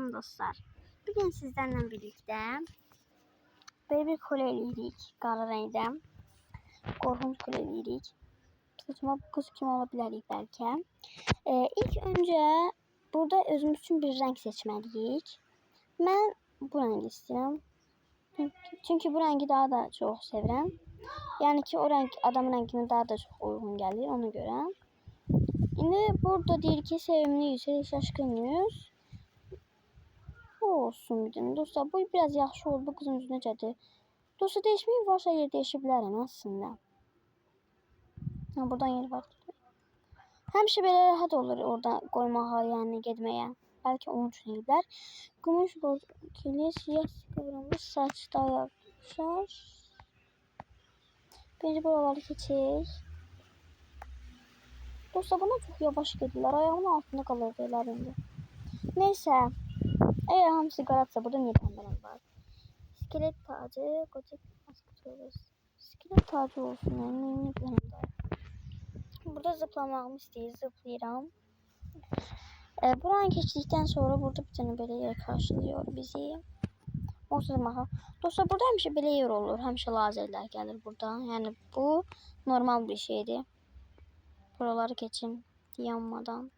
Salam dostlar. Bugün sizlerle birlikte böyle bir kule eləyirik. Qara rəngdə. Qorxunc kule eləyirik. Saçma qız kimi ola bilərik bəlkə. İlk öncə burada özümüz üçün bir renk seçməliyik. Mən bu rengi istəyirəm. Çünki bu rengi daha da çox sevirəm. Yəni ki o renk adamın rəngine daha da çox uyğun gəlir ona görə. İndi burada deyir ki sevimliyiz, şaşkınız. Bu olsun bir dənə. Dostlar bu biraz yaxşı oldu. Bu qızın üzünə necədir? Dostlar değişmeyi varsa yer değişə bilərəm aslında. Ha, buradan yer var. Həmişə belə rahat olur orada qoymağa, yəni getməyə. Bəlkə onun üçün eliblər. Gümüş borceli, siyah kıvrılmış saçda yapmışlar. Birinci buraları keçək. Dostlar buna çok yavaş gedirlər. Ayağımın altında qalır deyirlər indi. Neyse. Eğer hamısı qaratsa burada niye pəmbələm var? İskelet tacı, gotik maske tuğrası. İskelet tacı olsun yani ne bileyim daha. Burada zıplamağımı istəyir, zıplayıram. Buranı keçdikdən sonra burada bir tane belə yer karşılıyor bizi. Onsuz baxa. Dostlar burada həmişə belə yer olur, həmişə lazerlər gəlir burada. Yəni bu normal bir şeydir. Buraları keçin yanmadan.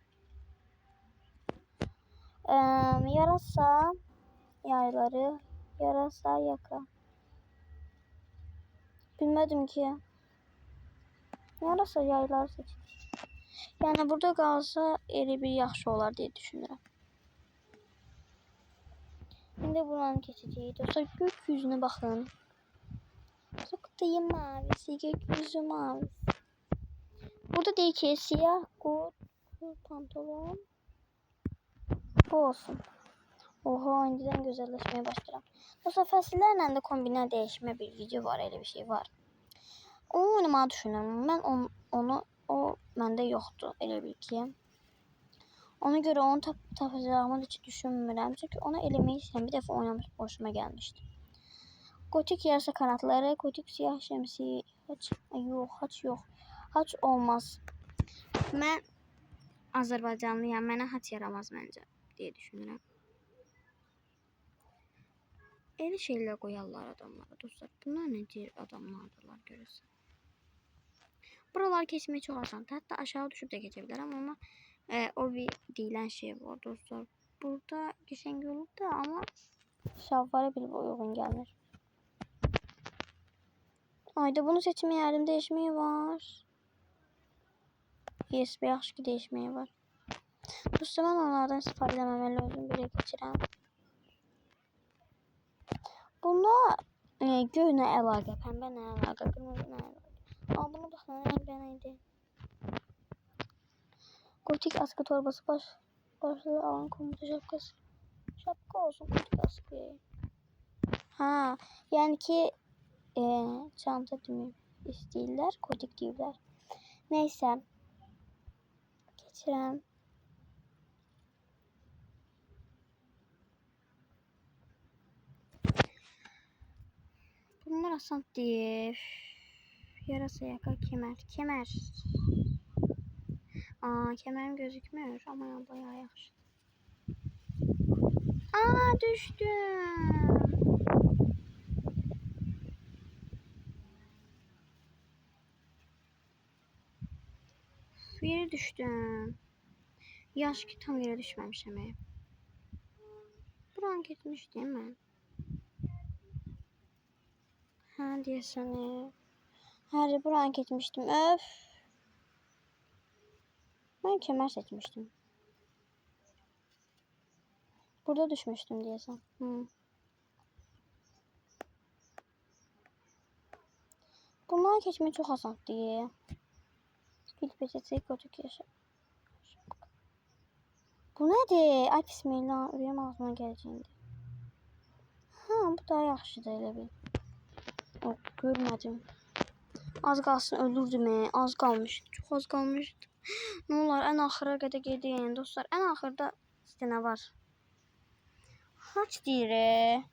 Yarasa yayları, yarasa yaka. Bilmedim ki. Yarasa yaylar seçtik. Yani burada qalsa elə bir yaxşı olar diye düşünürəm. Şimdi buranı keçəcəyik. Dostlar gökyüzüne baxın. Çok da mavisi, gökyüzü mavisi. Burada deyir ki siyah kot, pantolon. Bu olsun. Oha önceden güzelleşmeye başlayalım. Dostlar fəsillərlə də kombinə değişme bir video var, öyle bir şey var. Onu oynamağı düşünürüm. Ben o məndə yoxdur, elə bil ki. Ona göre onu tapacağımı hiç düşünmürəm. Çünkü onu eləmək istəyirəm. Bir dəfə oynamış, hoşuma gelmişti. Gotik yarasa kanatları, gotik siyah şemsiye. Haç yok, haç yok. Haç olmaz. Mən Azərbaycanlıyam, mənə haç yaramaz məncə diye düşünürəm. Elə şeyler koyarlar adamlara dostlar. Bunlar necə adamlardırlar görürsən. Buralar keçmək çox asandır. Hatta aşağı düşüp de geçebilirim ama o bir deyilən şey var dostlar. Burada geçen yolu da ama şalvara bir uygun gelmir. Ayda bunu seçme yerim değişmeyi var. Yes, yaxşı ki değişmeyi var. Dostlar mən onlardan istifadə etməməli özüm belə keçirəm. Bunda göy nə əlaqə, pəmbə nə əlaqə, qırmızı nə əlaqə. Amma buna baxın, rəng neydi? Gotik askı torbası başlığı alan komuta şapkası. Şapka olsun gotik askı. Ha, yani ki çanta demeyeyim istəyirlər, gotik deyirlər. Neyse. Geçirəm. Bunlar asan deyil. Yarasa yaka kemer. Kemer. Kemerim gözükmüyor ama ya bayağı yaxşı. Düştüm. Yere düştüm. Yaş ki tam yere düşmemişim. Buran gitmiş değil mi? Ha diyesene. Her buran gitmiştim. Öf. Ben kemer seçmiştim. Burada düşmüştüm diyesem. Bunlar geçme çok asan diye. Gidip peçeteyi kötü yaşa. Bu nedir? Ay bismillah. Ürəyim ağzıma gələcəyindi. Ha bu daha yaxşıdır elə bil. O görmədim. Az qalsın ölürdüm. Az qalmışdı. Çox az qalmışdı. Ne olar en axıra qədər gedin dostlar. En axırda sizdə nə var? Haç deyir.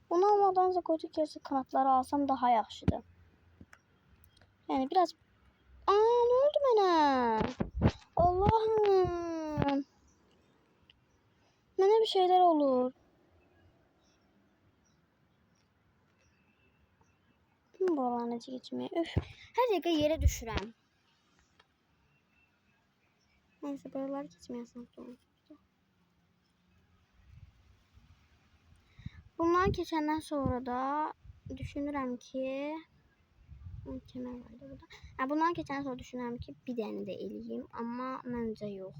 Bunu almadan gotik yarısı kanatları alsam daha yaxşıdır. Yani biraz ne oldu mənə? Allah'ım. bir şeyler olur. Buralar necə geçmeye. Öf. Her dakika yere düşürəm. Neyse buralar geçmeye sanırım. Bunlar keçəndən sonra da düşünürəm ki kemer vardı burada. Bundan keçəndən sonra düşünürəm ki bir dənə də eləyim, amma məncə yox.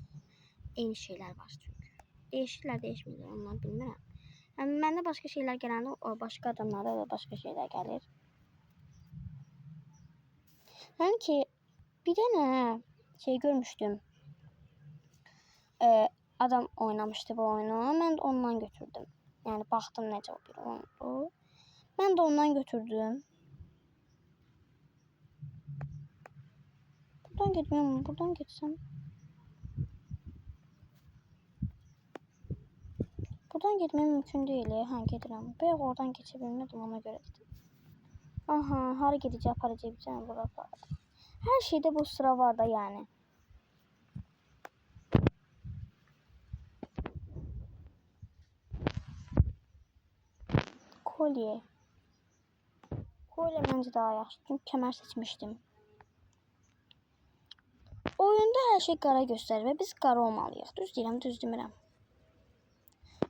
Eyni şeyler var çünkü. Değişirlər, değişmirlər, onları bilmirəm. Yəni məndə başqa şeylər gələndə o başqa adamlarda da başqa şeylər gəlir. Yəni ki bir dənə şey görmüşdüm. Adam oynamışdı bu oyunu. Mən də ondan götürdüm. Yani baxdım necə bir oyundu. Mən də ondan götürdüm. Buradan gitmiyorum. Buradan geçsem. Buradan gitmem mümkün değil. Gedirəm. Bayaq oradan geçebilmedim, ona göre dedim. Aha, hara gideceğim, aparacağım burada. Her şeyde bu sıra var da yani. Kolye. Kolye bence daha yaxşı. Çünkü kemer seçmiştim. Oyunda her şey qara göstərir və biz qara olmalıyıq. Düz deyirəm, düz demirəm.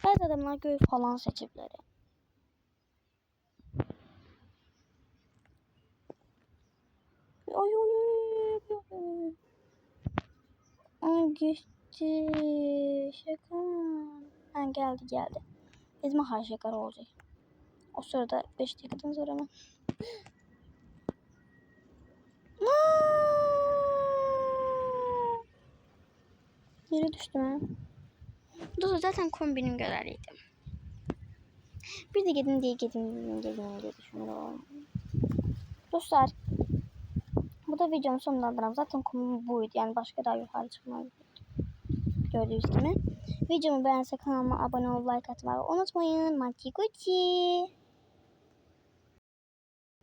Bəzi adamlar göy falan seçiblər. Ay geçti. Şaka. Geldi. Bizim her şey qara olacak. O sırada 5 dakikadan sonra mı? Yere düştüm ha. Dostlar zaten kombinim qədəriydi. Bir de gedin diye düşünüyorum. Dostlar, bu da videomu sonlandırıram. Zaten kombi buydu. Yani başka daha yukarı çıkmayı gördüğünüz gibi. Videomu beğense kanalıma abone ol, like atmayı unutmayın. Mati Gucci.